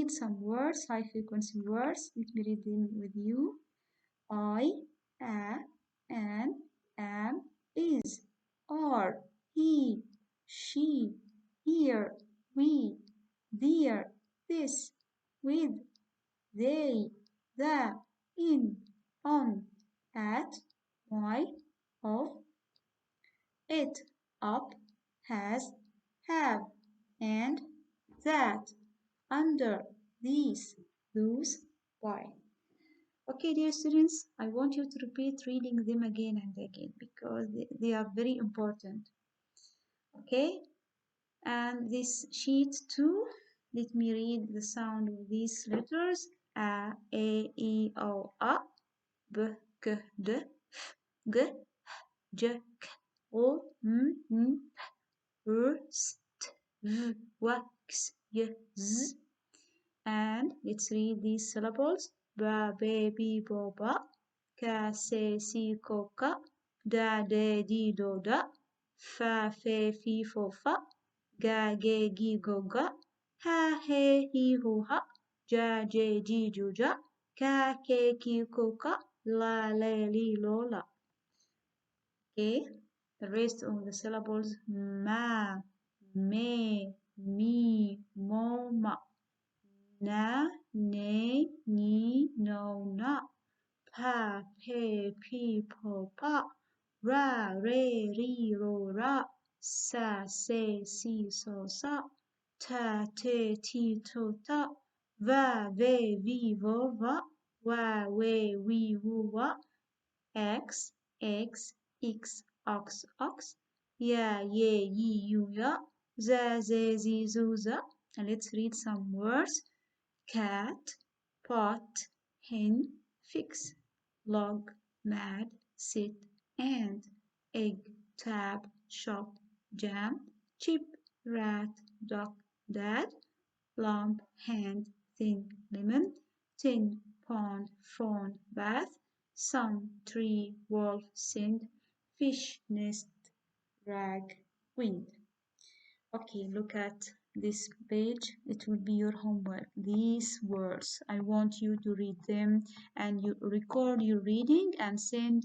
read some words, high frequency words. Let me read them with you. I, a, an, am, is, are, he, she, here, we, there, this, with, they, the, in, on, at, my, of, it, up, has, have, and that, under, these, those, why. Okay, dear students, I want you to repeat reading them again and again because they are very important. Okay, and this sheet too, let me read the sound of these letters. A, E, I, O, A, B, K, D, F, G, H, J, K, O, M, N, P, R, S, T, V, W, X, Y, Z. And let's read these syllables. Ba, be, bi, bo, ba. Ka, se, si, ko, ka. Da, de, di, do, da. Fa, fe, fi, fo, fa. Ga, ge, gi, go, ga. Ha, he, hi, ho, ha. Ja, je, ji, ju, ja. Ka, ke, ki, ko, ka. La, le, li, lo, la. Okay, the rest of the syllables. Ma, me, mi, mo, ma. Na, ne, ni, no, na. Pa, pe, pi, po, pa. Ra, re, ri, ro, ra. Sa, se, si, so, sa. Ta, te, ti, to, ta. Va, ve, vi, vo, va. Wa, we, wi, wu, wa. X, X, ox, ox. Ya, ye, yi, you, ya. Za, ze, zi, zu, za. And let's read some words. Cat, pot, hen, fix, log, mad, sit, and, egg, tab, shop, jam, chip, rat, duck, dad, lamp, hand, thin, lemon, tin, pond, phone, bath, sun, tree, wolf, sind, fish, nest, rag, wind. Okay, look at this page. It will be your homework. These words, I want you to read them and you record your reading and send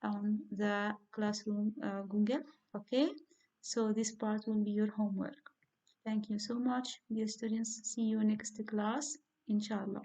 on the classroom Google. Okay, so this part will be your homework. Thank you so much, dear students. See you next class, inshallah.